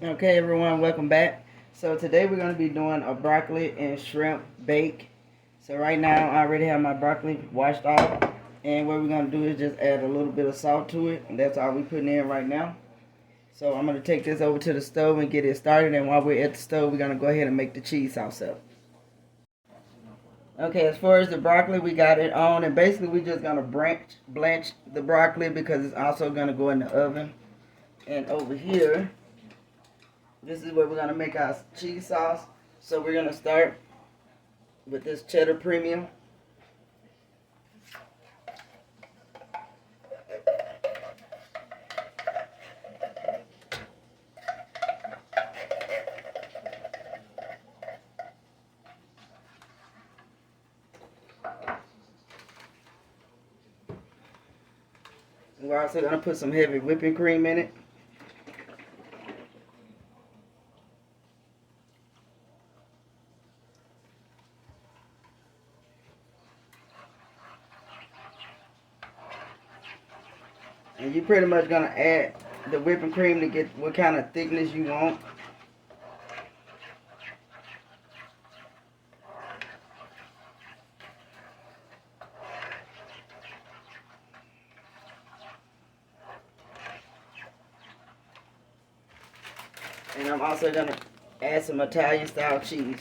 Okay, everyone, welcome back. So today we're going to be doing a broccoli and shrimp bake. So right now I already have my broccoli washed off, and what we're going to do is just add a little bit of salt to it, and that's all we're putting in right now. So I'm going to take this over to the stove and get it started, and while we're at the stove, we're going to go ahead and make the cheese sauce up. Okay, as far as the broccoli, we got it on, and basically we're just going to blanch the broccoli because it's also going to go in the oven. And over here, this is where we're going to make our cheese sauce. So we're going to start with this cheddar premium. We're also going to put some heavy whipping cream in it. And you're pretty much going to add the whipping cream to get what kind of thickness you want. And I'm also going to add some Italian style cheese.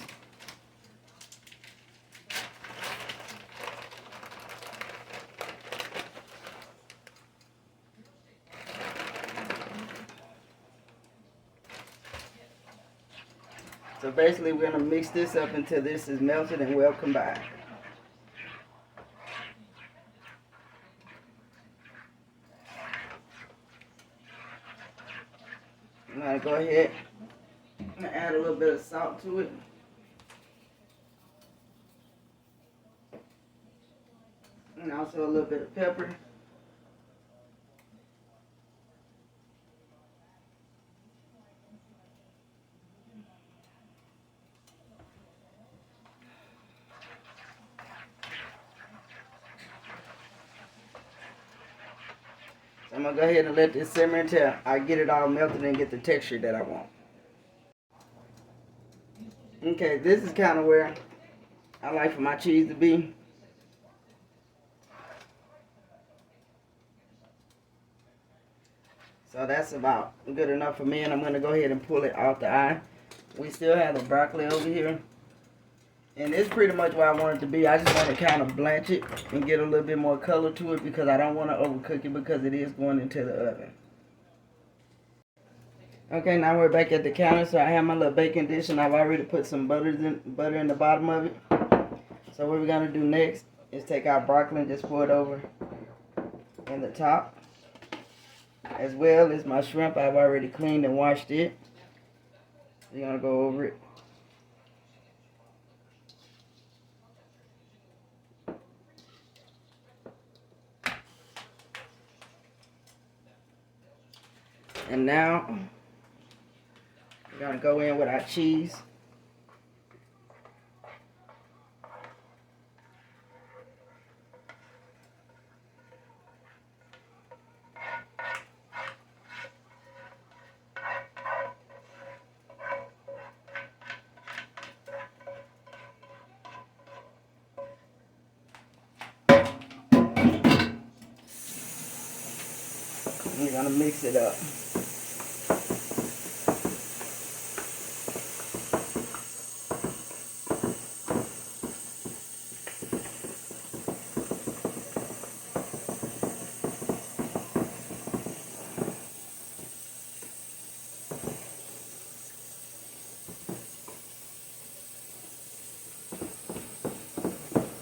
So basically we're going to mix this up until this is melted and well combined. I'm going to go ahead and add a little bit of salt to it. And also a little bit of pepper. So I'm going to go ahead and let this simmer until I get it all melted and get the texture that I want. Okay, this is kind of where I like for my cheese to be. So that's about good enough for me, and I'm going to go ahead and pull it off the eye. We still have the broccoli over here. And it's pretty much where I want it to be. I just want to kind of blanch it and get a little bit more color to it because I don't want to overcook it because it is going into the oven. Okay, now we're back at the counter. So I have my little baking dish, and I've already put some butter in the bottom of it. So what we're going to do next is take our broccoli and just pour it over in the top. As well as my shrimp, I've already cleaned and washed it. We're going to go over it. And now, we're going to go in with our cheese. We're going to mix it up.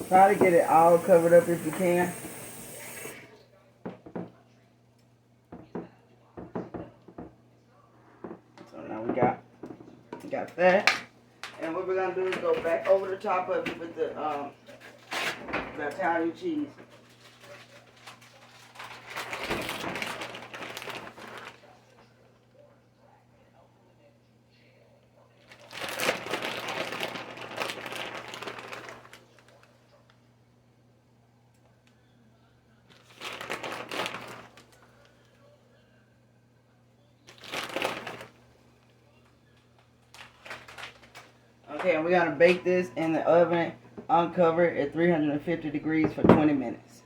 Try to get it all covered up if you can. So now we got that. And what we're gonna do is go back over the top of it with the Italian cheese. Okay, and we're going to bake this in the oven uncovered at 350 degrees for 20 minutes.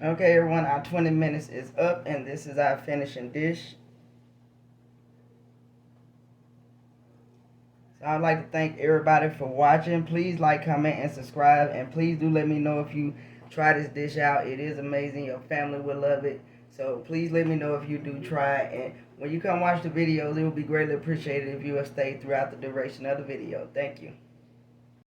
Okay, everyone, our 20 minutes is up, and this is our finishing dish. So I'd like to thank everybody for watching. Please like, comment, and subscribe, and please do let me know if you try this dish out. It is amazing. Your family will love it. So please let me know if you do try it. And when you come watch the videos, it would be greatly appreciated if you will stay throughout the duration of the video. Thank you.